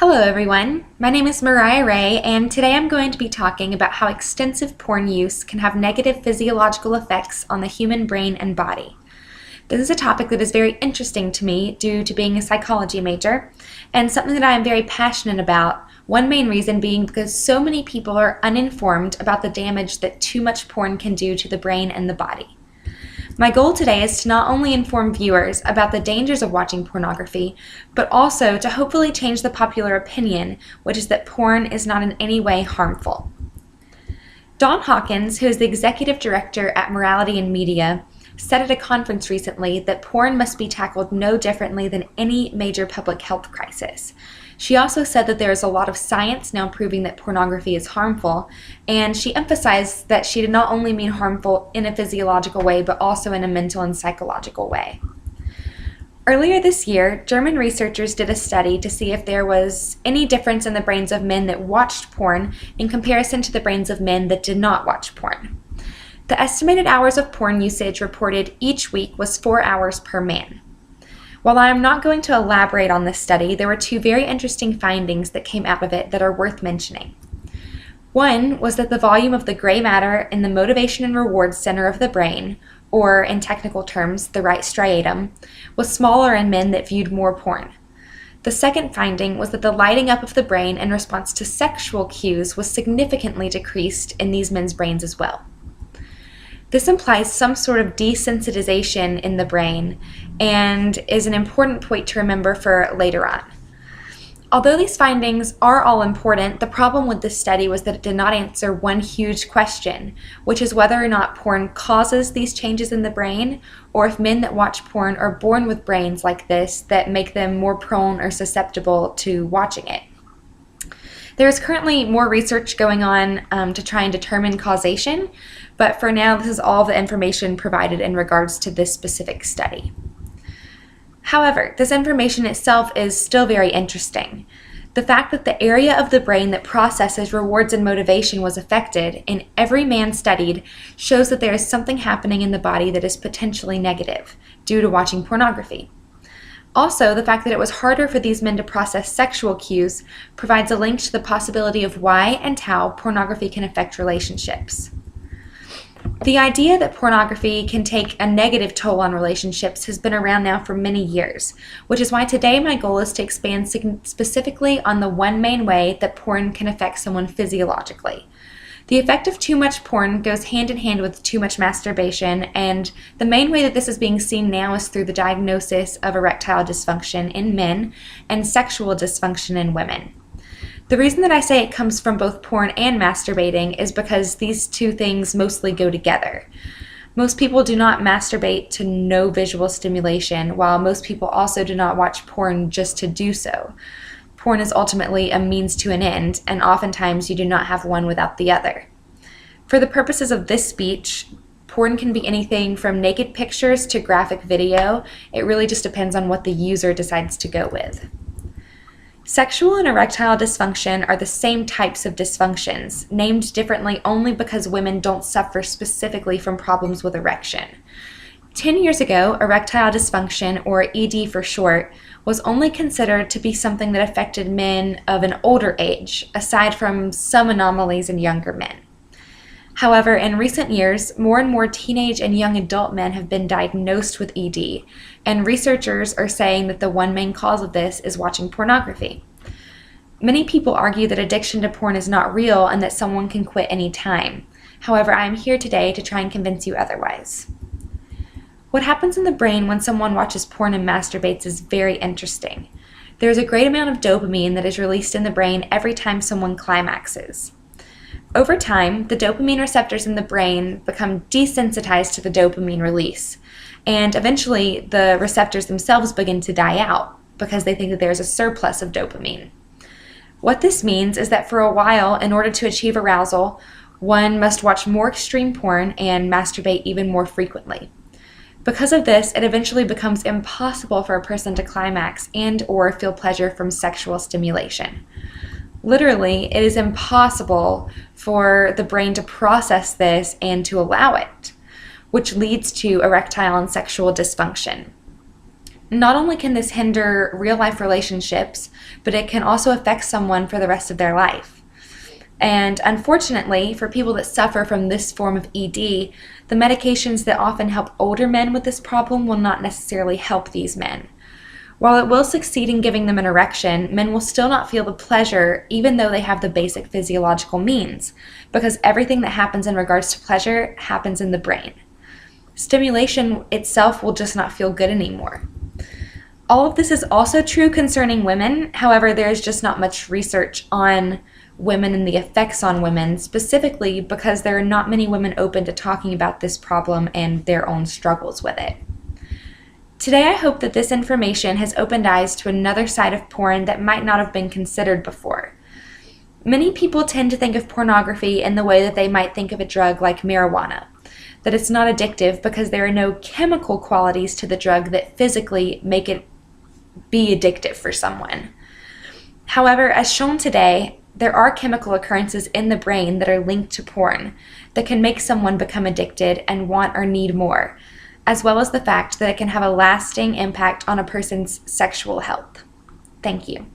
Hello everyone, my name is Mariah Ray, and today I'm going to be talking about how extensive porn use can have negative physiological effects on the human brain and body. This is a topic that is very interesting to me due to being a psychology major, and something that I am very passionate about, one main reason being because so many people are uninformed about the damage that too much porn can do to the brain and the body. My goal today is to not only inform viewers about the dangers of watching pornography, but also to hopefully change the popular opinion, which is that porn is not in any way harmful. Dawn Hawkins, who is the executive director at Morality in Media, said at a conference recently that porn must be tackled no differently than any major public health crisis. She also said that there is a lot of science now proving that pornography is harmful, and she emphasized that she did not only mean harmful in a physiological way, but also in a mental and psychological way. Earlier this year, German researchers did a study to see if there was any difference in the brains of men that watched porn in comparison to the brains of men that did not watch porn. The estimated hours of porn usage reported each week was 4 hours per man. While I am not going to elaborate on this study, there were two very interesting findings that came out of it that are worth mentioning. One was that the volume of the gray matter in the motivation and reward center of the brain, or in technical terms, the right striatum, was smaller in men that viewed more porn. The second finding was that the lighting up of the brain in response to sexual cues was significantly decreased in these men's brains as well. This implies some sort of desensitization in the brain and is an important point to remember for later on. Although these findings are all important, the problem with this study was that it did not answer one huge question, which is whether or not porn causes these changes in the brain, or if men that watch porn are born with brains like this that make them more prone or susceptible to watching it. There is currently more research going on to try and determine causation, but for now this is all the information provided in regards to this specific study. However, this information itself is still very interesting. The fact that the area of the brain that processes rewards and motivation was affected in every man studied shows that there is something happening in the body that is potentially negative due to watching pornography. Also, the fact that it was harder for these men to process sexual cues provides a link to the possibility of why and how pornography can affect relationships. The idea that pornography can take a negative toll on relationships has been around now for many years, which is why today my goal is to expand specifically on the one main way that porn can affect someone physiologically. The effect of too much porn goes hand in hand with too much masturbation, and the main way that this is being seen now is through the diagnosis of erectile dysfunction in men and sexual dysfunction in women. The reason that I say it comes from both porn and masturbating is because these two things mostly go together. Most people do not masturbate to no visual stimulation, while most people also do not watch porn just to do so. Porn is ultimately a means to an end, and oftentimes you do not have one without the other. For the purposes of this speech, porn can be anything from naked pictures to graphic video. It really just depends on what the user decides to go with. Sexual and erectile dysfunction are the same types of dysfunctions, named differently only because women don't suffer specifically from problems with erection. 10 years ago, erectile dysfunction, or ED for short, was only considered to be something that affected men of an older age, aside from some anomalies in younger men. However, in recent years, more and more teenage and young adult men have been diagnosed with ED, and researchers are saying that the one main cause of this is watching pornography. Many people argue that addiction to porn is not real and that someone can quit any time. However, I am here today to try and convince you otherwise. What happens in the brain when someone watches porn and masturbates is very interesting. There is a great amount of dopamine that is released in the brain every time someone climaxes. Over time, the dopamine receptors in the brain become desensitized to the dopamine release, and eventually the receptors themselves begin to die out because they think that there's a surplus of dopamine. What this means is that for a while, in order to achieve arousal, one must watch more extreme porn and masturbate even more frequently. Because of this, it eventually becomes impossible for a person to climax and/or feel pleasure from sexual stimulation. Literally, it is impossible for the brain to process this and to allow it, which leads to erectile and sexual dysfunction. Not only can this hinder real life relationships, but it can also affect someone for the rest of their life. And unfortunately, for people that suffer from this form of ED, the medications that often help older men with this problem will not necessarily help these men. While it will succeed in giving them an erection, men will still not feel the pleasure even though they have the basic physiological means, because everything that happens in regards to pleasure happens in the brain. Stimulation itself will just not feel good anymore. All of this is also true concerning women. However, there is just not much research on women and the effects on women, specifically because there are not many women open to talking about this problem and their own struggles with it. Today, I hope that this information has opened eyes to another side of porn that might not have been considered before. Many people tend to think of pornography in the way that they might think of a drug like marijuana, that it's not addictive because there are no chemical qualities to the drug that physically make it be addictive for someone. However, as shown today, there are chemical occurrences in the brain that are linked to porn that can make someone become addicted and want or need more, as well as the fact that it can have a lasting impact on a person's sexual health. Thank you.